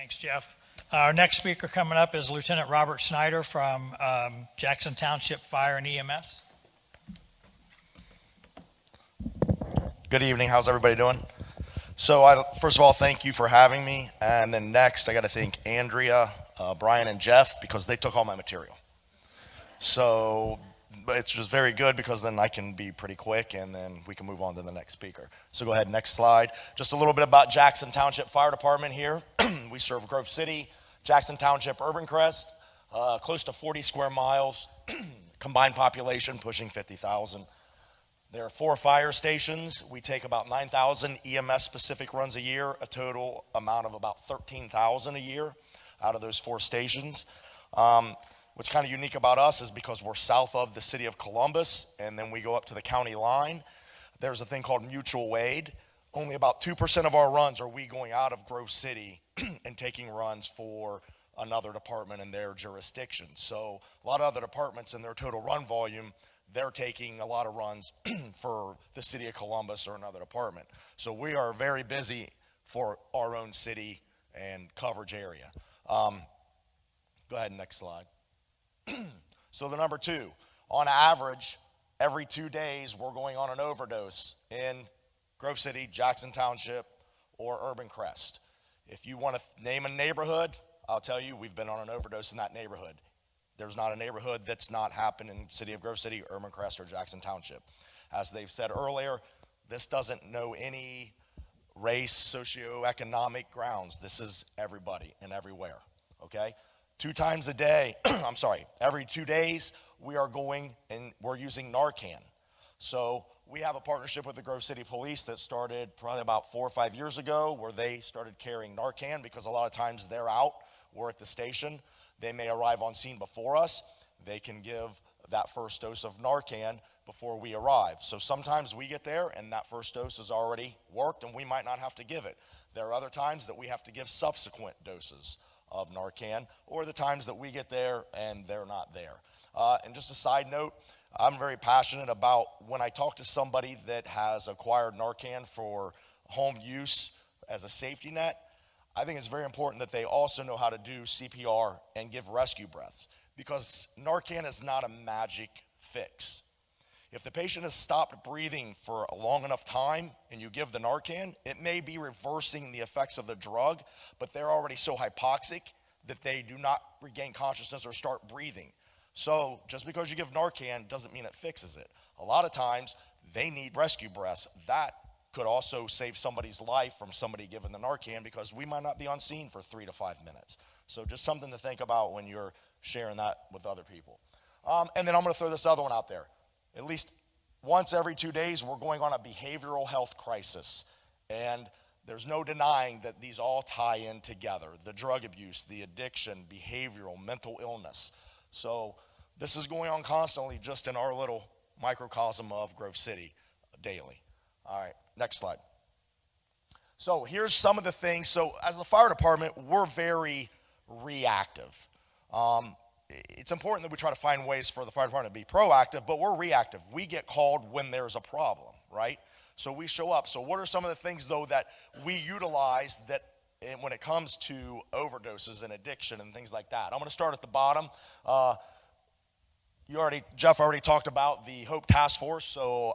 Thanks, Jeff. Our next speaker coming up is Lieutenant Robert Snyder from Jackson Township Fire and EMS. Good evening. How's everybody doing? So first of all, thank you for having me. And then next, I got to thank Andrea, Brian, and Jeff because they took all my material. So it's just very good because then I can be pretty quick and then we can move on to the next speaker. So go ahead, next slide. Just a little bit about Jackson Township Fire Department here. We serve Grove City, Jackson Township, Urban Crest, close to 40 square miles, combined population pushing 50,000. There are 4 fire stations. We take about 9,000 EMS specific runs a year, a total amount of about 13,000 a year out of those 4 stations. What's kind of unique about us is because we're south of the city of Columbus and then we go up to the county line, there's a thing called mutual aid. Only about 2% of our runs are we going out of Grove City and taking runs for another department in their jurisdiction. So a lot of other departments in their total run volume, they're taking a lot of runs for the city of Columbus or another department. So we are very busy for our own city and coverage area. Go ahead, next slide. So the number 2, on average, every 2 days, we're going on an overdose in Grove City, Jackson Township, or Urban Crest. If you want to name a neighborhood, I'll tell you, we've been on an overdose in that neighborhood. There's not a neighborhood that's not happened in the city of Grove City, Urban Crest, or Jackson Township. As they've said earlier, this doesn't know any race, socioeconomic grounds. This is everybody and everywhere, okay? 2 times a day, every 2 days, we are going and we're using Narcan. So we have a partnership with the Grove City Police that started probably about 4 or 5 years ago where they started carrying Narcan because a lot of times they're out, we're at the station. They may arrive on scene before us. They can give that first dose of Narcan before we arrive. So sometimes we get there and that first dose has already worked and we might not have to give it. There are other times that we have to give subsequent doses of Narcan, or the times that we get there and they're not there. And just a side note, I'm very passionate about when I talk to somebody that has acquired Narcan for home use as a safety net, I think it's very important that they also know how to do CPR and give rescue breaths because Narcan is not a magic fix. If the patient has stopped breathing for a long enough time and you give the Narcan, it may be reversing the effects of the drug, but they're already so hypoxic that they do not regain consciousness or start breathing. So just because you give Narcan doesn't mean it fixes it. A lot of times they need rescue breaths. That could also save somebody's life from somebody giving the Narcan because we might not be on scene for 3 to 5 minutes. So just something to think about when you're sharing that with other people. And then I'm gonna throw this other one out there. At least once every 2 days, we're going on a behavioral health crisis. And there's no denying that these all tie in together. The drug abuse, the addiction, behavioral, mental illness. So this is going on constantly just in our little microcosm of Grove City daily. All right, next slide. So here's some of the things. So as the fire department, we're very reactive. It's important that we try to find ways for the fire department to be proactive, but we're reactive. We get called when there's a problem, right? So we show up. So what are some of the things, though, that we utilize that when it comes to overdoses and addiction and things like that? I'm going to start at the bottom. Jeff already talked about the HOPE Task Force. So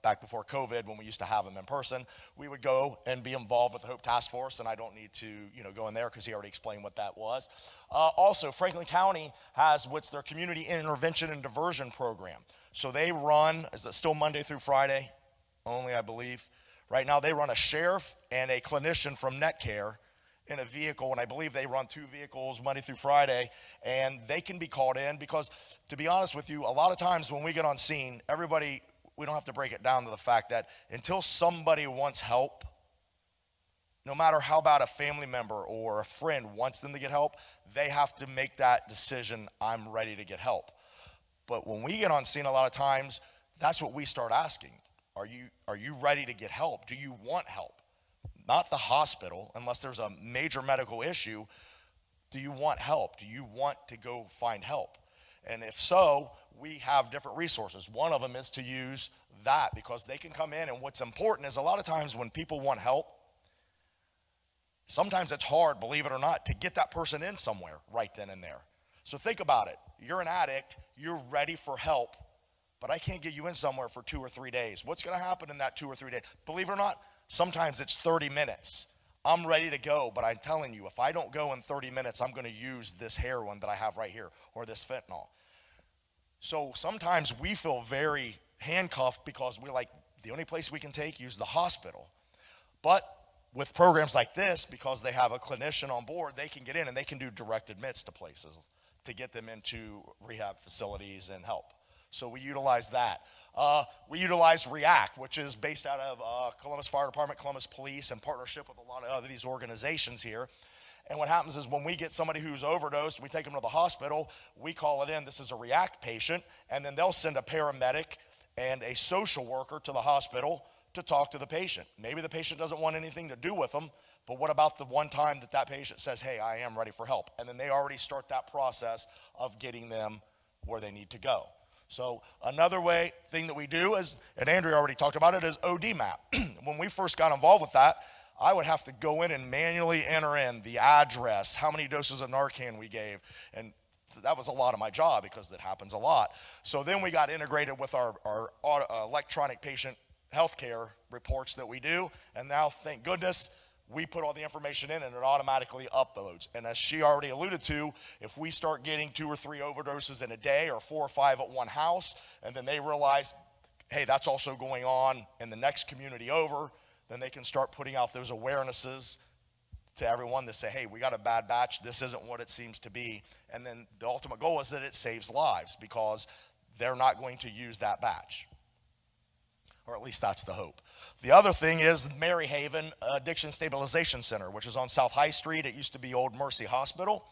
back before COVID, when we used to have them in person, we would go and be involved with the HOPE Task Force, and I don't need to go in there because he already explained what that was. Also, Franklin County has what's their Community Intervention and Diversion Program. So they run, is it still Monday through Friday only, I believe? Right now they run a sheriff and a clinician from NetCare in a vehicle, and I believe they run 2 vehicles Monday through Friday, and they can be called in because, to be honest with you, a lot of times when we get on scene, we don't have to break it down to the fact that until somebody wants help, no matter how bad a family member or a friend wants them to get help, they have to make that decision, I'm ready to get help. But when we get on scene, a lot of times, that's what we start asking. Are you ready to get help? Do you want help? Not the hospital, unless there's a major medical issue. Do you want help? Do you want to go find help? And if so, we have different resources. One of them is to use that, because they can come in, and what's important is a lot of times when people want help, Sometimes it's hard, believe it or not, to get that person in somewhere right then and there. So think about it. You're an addict, you're ready for help, but I can't get you in somewhere for 2 or 3 days. What's going to happen in that 2 or 3 days? Believe it or not, sometimes it's 30 minutes. I'm ready to go, but I'm telling you, if I don't go in 30 minutes, I'm going to use this heroin that I have right here or this fentanyl. So sometimes we feel very handcuffed because we're like, the only place we can take you is the hospital. But with programs like this, because they have a clinician on board, they can get in and they can do direct admits to places to get them into rehab facilities and help. So we utilize that. We utilize REACT, which is based out of Columbus Fire Department, Columbus Police, in partnership with a lot of other these organizations here. And what happens is when we get somebody who's overdosed, we take them to the hospital, we call it in, this is a REACT patient, and then they'll send a paramedic and a social worker to the hospital to talk to the patient. Maybe the patient doesn't want anything to do with them, but what about the one time that that patient says, hey, I am ready for help? And then they already start that process of getting them where they need to go. So another thing that we do is, and Andrea already talked about it, is OD map. When we first got involved with that, I would have to go in and manually enter in the address, how many doses of Narcan we gave, and so that was a lot of my job because it happens a lot. So then we got integrated with our electronic patient healthcare reports that we do, and now, thank goodness, we put all the information in and it automatically uploads. And as she already alluded to, if we start getting 2 or 3 overdoses in a day or 4 or 5 at one house, and then they realize, hey, that's also going on in the next community over, then they can start putting out those awarenesses to everyone to say, hey, we got a bad batch, this isn't what it seems to be. And then the ultimate goal is that it saves lives because they're not going to use that batch. Or at least that's the hope. The other thing is Mary Haven Addiction Stabilization Center, which is on South High Street. It used to be Old Mercy Hospital.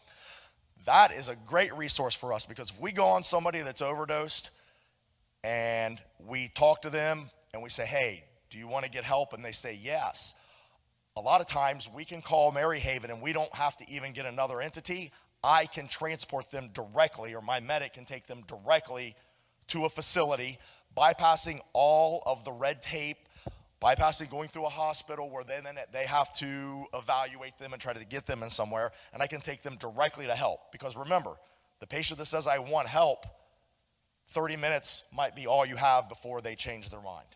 That is a great resource for us because if we go on somebody that's overdosed and we talk to them and we say, hey, do you want to get help? And they say yes. A lot of times we can call Mary Haven and we don't have to even get another entity. I can transport them directly, or my medic can take them directly to a facility, bypassing all of the red tape, bypassing going through a hospital where then they have to evaluate them and try to get them in somewhere, and I can take them directly to help. Because remember, the patient that says I want help, 30 minutes might be all you have before they change their mind.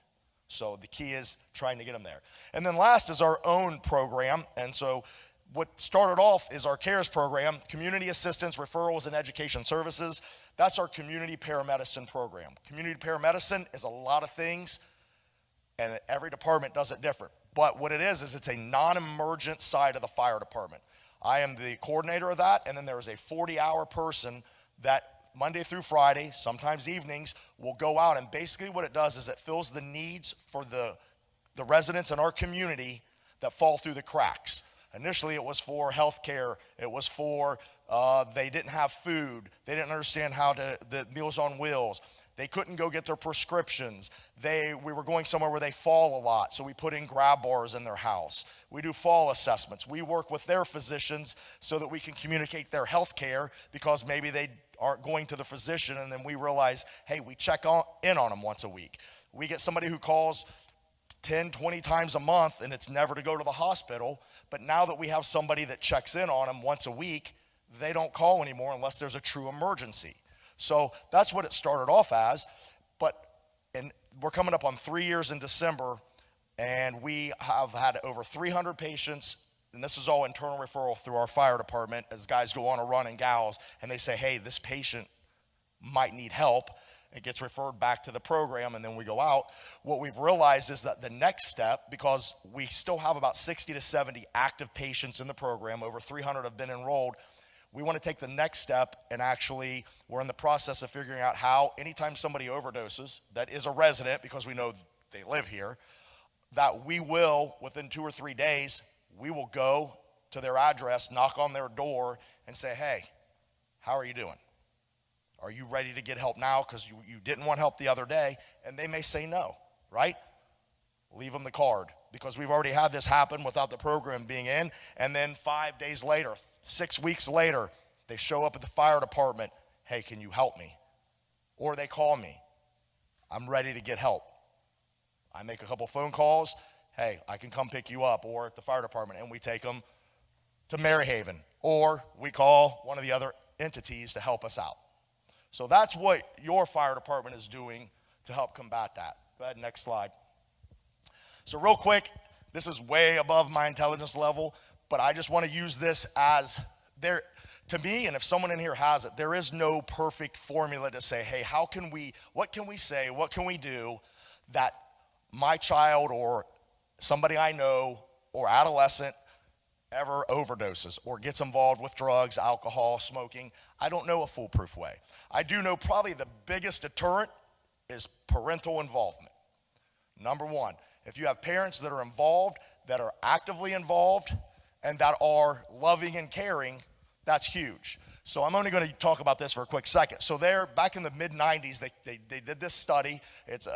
So the key is trying to get them there. And then last is our own program. And so what started off is our CARES program, Community Assistance, Referrals, and Education Services. That's our community paramedicine program. Community paramedicine is a lot of things, and every department does it different. But what it is it's a non-emergent side of the fire department. I am the coordinator of that, and then there is a 40-hour person that Monday through Friday, sometimes evenings, will go out, and basically what it does is it fills the needs for the residents in our community that fall through the cracks. Initially, it was for health care. It was for they didn't have food. They didn't understand the Meals on Wheels. They couldn't go get their prescriptions. We were going somewhere where they fall a lot, so we put in grab bars in their house. We do fall assessments. We work with their physicians so that we can communicate their health care because maybe they aren't going to the physician, and then we realize, hey, we check in on them once a week. We get somebody who calls 10, 20 times a month, and it's never to go to the hospital. But now that we have somebody that checks in on them once a week, they don't call anymore unless there's a true emergency. So that's what it started off as. And we're coming up on 3 years in December, and we have had over 300 patients, and this is all internal referral through our fire department as guys go on a run, and gals, and they say, hey, this patient might need help. It gets referred back to the program, and then we go out. What we've realized is that the next step, because we still have about 60 to 70 active patients in the program, over 300 have been enrolled, we want to take the next step, and actually we're in the process of figuring out how anytime somebody overdoses that is a resident, because we know they live here, that we will, within 2 or 3 days, we will go to their address, knock on their door, and say, hey, how are you doing? Are you ready to get help now because you didn't want help the other day? And they may say no, right? Leave them the card, because we've already had this happen without the program being in, and then 5 days later, 6 weeks later, they show up at the fire department, hey, can you help me? Or they call me, I'm ready to get help. I make a couple phone calls, hey, I can come pick you up, or at the fire department, and we take them to Maryhaven, or we call one of the other entities to help us out. So that's what your fire department is doing to help combat that. Go ahead, next slide. So real quick, this is way above my intelligence level, but I just want to use this as there, to me, and if someone in here has it, there is no perfect formula to say, hey, what can we say, what can we do that my child or somebody I know or adolescent ever overdoses or gets involved with drugs, alcohol, smoking. I don't know a foolproof way. I do know probably the biggest deterrent is parental involvement. Number one, if you have parents that are involved, that are actively involved, and that are loving and caring, that's huge. So I'm only going to talk about this for a quick second. So back in the mid-90s, they did this study. It's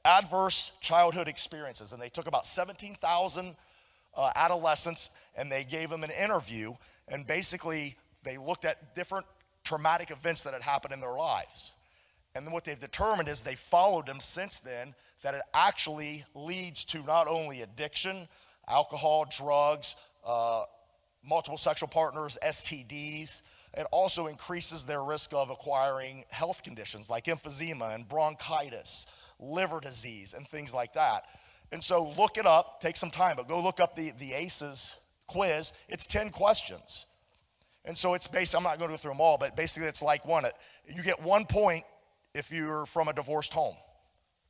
adverse childhood experiences, and they took about 17,000 adolescents, and they gave them an interview, and basically they looked at different traumatic events that had happened in their lives. And then what they've determined is they followed them since then, that it actually leads to not only addiction, alcohol, drugs, multiple sexual partners, STDs. It also increases their risk of acquiring health conditions like emphysema and bronchitis, liver disease, and things like that. And so look it up, take some time, but go look up the ACEs quiz. It's 10 questions. And so it's I'm not going to go through them all, but basically it's like you get 1 point if you're from a divorced home.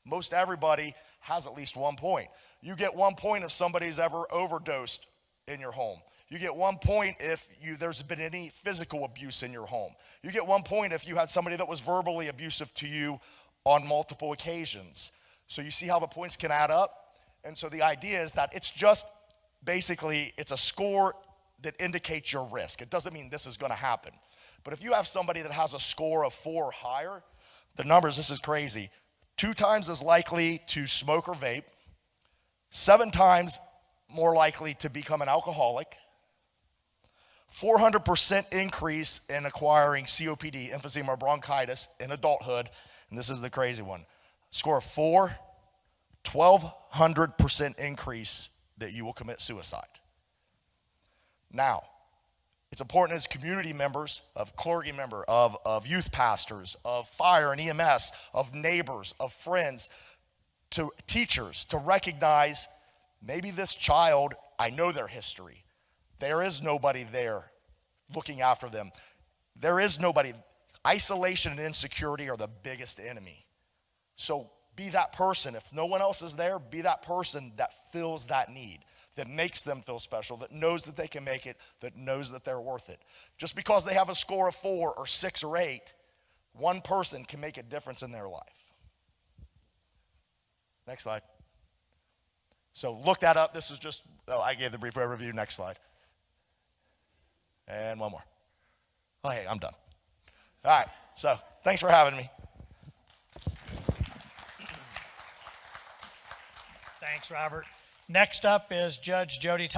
Most everybody has at least 1 point. You get 1 point if somebody's ever overdosed in your home. You get 1 point if there's been any physical abuse in your home. You get 1 point if you had somebody that was verbally abusive to you on multiple occasions. So you see how the points can add up? And so the idea is that it's just basically, it's a score that indicates your risk. It doesn't mean this is going to happen. But if you have somebody that has a score of 4 or higher, the numbers, this is crazy, 2 times as likely to smoke or vape, 7 times more likely to become an alcoholic, 400% increase in acquiring COPD, emphysema, or bronchitis in adulthood, and this is the crazy one. Score of 4, 1,200% increase that you will commit suicide. Now, it's important as community members, of clergy member, of youth pastors, of fire and EMS, of neighbors, of friends, to teachers, to recognize maybe this child, I know their history. There is nobody there looking after them. There is nobody. Isolation and insecurity are the biggest enemy. So be that person. If no one else is there, be that person that fills that need, that makes them feel special, that knows that they can make it, that knows that they're worth it. Just because they have a score of 4 or 6 or 8, one person can make a difference in their life. Next slide. So look that up. This is just, I gave the brief overview. Next slide. And one more. Oh, hey, I'm done. All right, so thanks for having me. Thanks, Robert. Next up is Judge Jody Thompson.